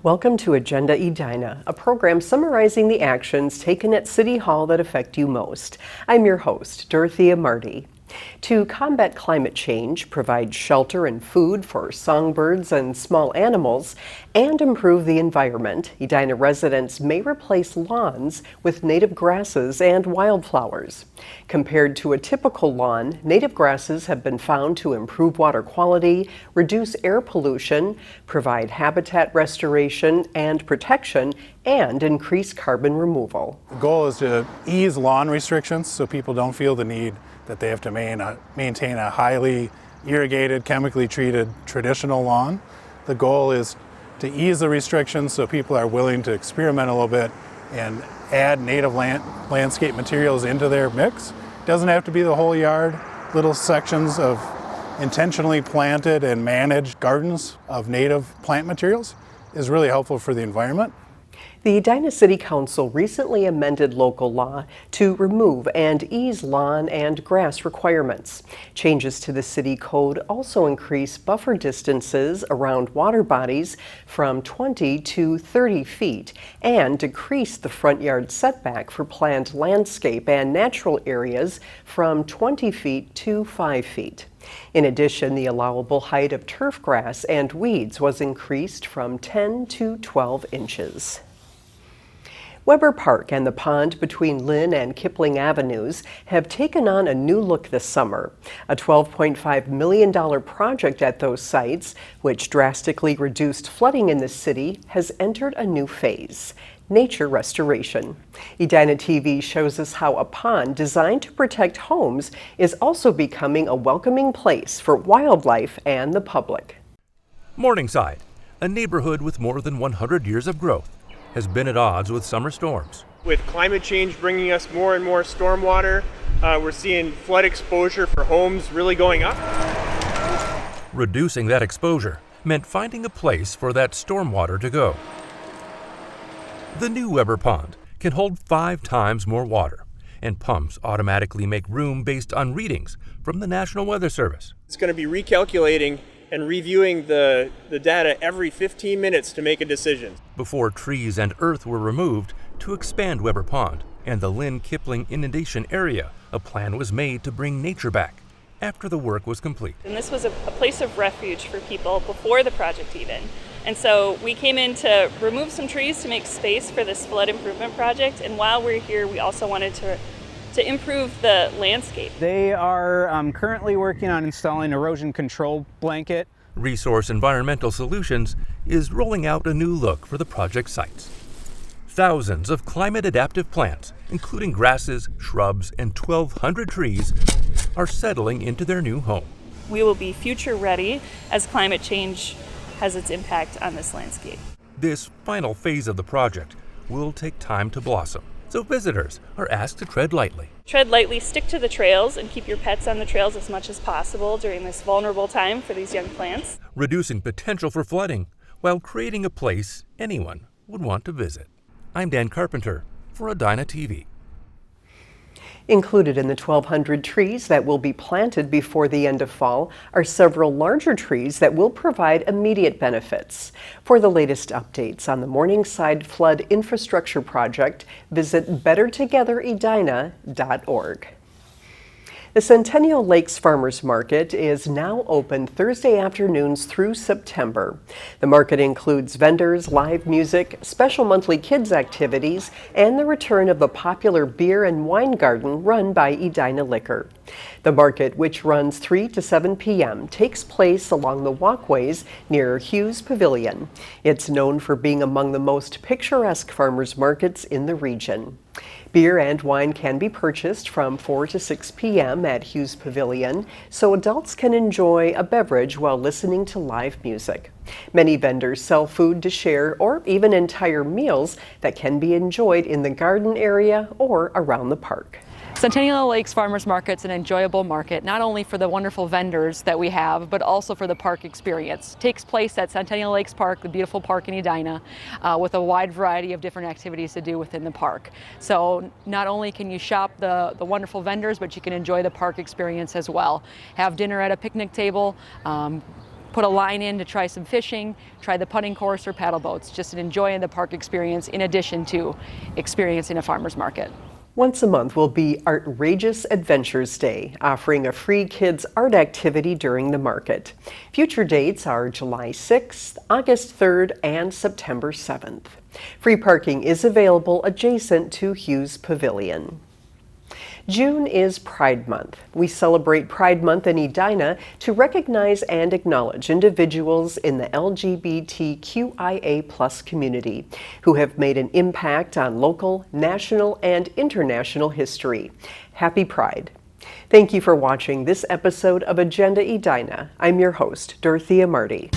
Welcome to Agenda Edina, a program summarizing the actions taken at City Hall that affect you most. I'm your host, Dorothea Marty. To combat climate change, provide shelter and food for songbirds and small animals, and improve the environment, Edina residents may replace lawns with native grasses and wildflowers. Compared to a typical lawn, native grasses have been found to improve water quality, reduce air pollution, provide habitat restoration and protection, and increase carbon removal. The goal is to ease lawn restrictions so people don't feel the need that they have to maintain a highly irrigated, chemically treated traditional lawn. The goal is to ease the restrictions so people are willing to experiment a little bit and add native landscape materials into their mix. It doesn't have to be the whole yard. Little sections of intentionally planted and managed gardens of native plant materials is really helpful for the environment. The Edina City Council recently amended local law to remove and ease lawn and grass requirements. Changes to the city code also increase buffer distances around water bodies from 20 to 30 feet and decrease the front yard setback for planned landscape and natural areas from 20 feet to 5 feet. In addition, the allowable height of turf grass and weeds was increased from 10 to 12 inches. Weber Park and the pond between Lynn and Kipling Avenues have taken on a new look this summer. A $12.5 million project at those sites, which drastically reduced flooding in the city, has entered a new phase: nature restoration. Edina TV shows us how a pond designed to protect homes is also becoming a welcoming place for wildlife and the public. Morningside, a neighborhood with more than 100 years of growth, has been at odds with summer storms. With climate change bringing us more and more stormwater, we're seeing flood exposure for homes really going up. Reducing that exposure meant finding a place for that stormwater to go. The new Weber Pond can hold 5 times more water, and pumps automatically make room based on readings from the National Weather Service. It's going to be recalculating and reviewing the data every 15 minutes to make a decision. Before trees and earth were removed to expand Weber Pond and the Lynn Kipling inundation area, a plan was made to bring nature back after the work was complete. And this was a place of refuge for people before the project even. And so we came in to remove some trees to make space for this flood improvement project. And while we're here, we also wanted to improve the landscape. They are currently working on installing erosion control blanket. Resource Environmental Solutions is rolling out a new look for the project sites. Thousands of climate-adaptive plants, including grasses, shrubs, and 1,200 trees, are settling into their new home. We will be future ready as climate change has its impact on this landscape. This final phase of the project will take time to blossom, so visitors are asked to tread lightly. Tread lightly, stick to the trails, and keep your pets on the trails as much as possible during this vulnerable time for these young plants. Reducing potential for flooding while creating a place anyone would want to visit. I'm Dan Carpenter for Edina TV. Included in the 1,200 trees that will be planted before the end of fall are several larger trees that will provide immediate benefits. For the latest updates on the Morningside Flood Infrastructure Project, visit bettertogetheredina.org. The Centennial Lakes Farmers Market is now open Thursday afternoons through September. The market includes vendors, live music, special monthly kids activities, and the return of the popular beer and wine garden run by Edina Liquor. The market, which runs 3 to 7 p.m., takes place along the walkways near Hughes Pavilion. It's known for being among the most picturesque farmers markets in the region. Beer and wine can be purchased from 4 to 6 p.m. at Hughes Pavilion, so adults can enjoy a beverage while listening to live music. Many vendors sell food to share or even entire meals that can be enjoyed in the garden area or around the park. Centennial Lakes Farmers Market's an enjoyable market, not only for the wonderful vendors that we have, but also for the park experience. It takes place at Centennial Lakes Park, the beautiful park in Edina, with a wide variety of different activities to do within the park. So not only can you shop the wonderful vendors, but you can enjoy the park experience as well. Have dinner at a picnic table, put a line in to try some fishing, try the putting course or paddle boats, just enjoying the park experience in addition to experiencing a farmer's market. Once a month will be Outrageous Adventures Day, offering a free kids art activity during the market. Future dates are July 6th, August 3rd, and September 7th. Free parking is available adjacent to Hughes Pavilion. June is Pride Month. We celebrate Pride Month in Edina to recognize and acknowledge individuals in the LGBTQIA+ community who have made an impact on local, national, and international history. Happy Pride. Thank you for watching this episode of Agenda Edina. I'm your host, Dorothea Marty.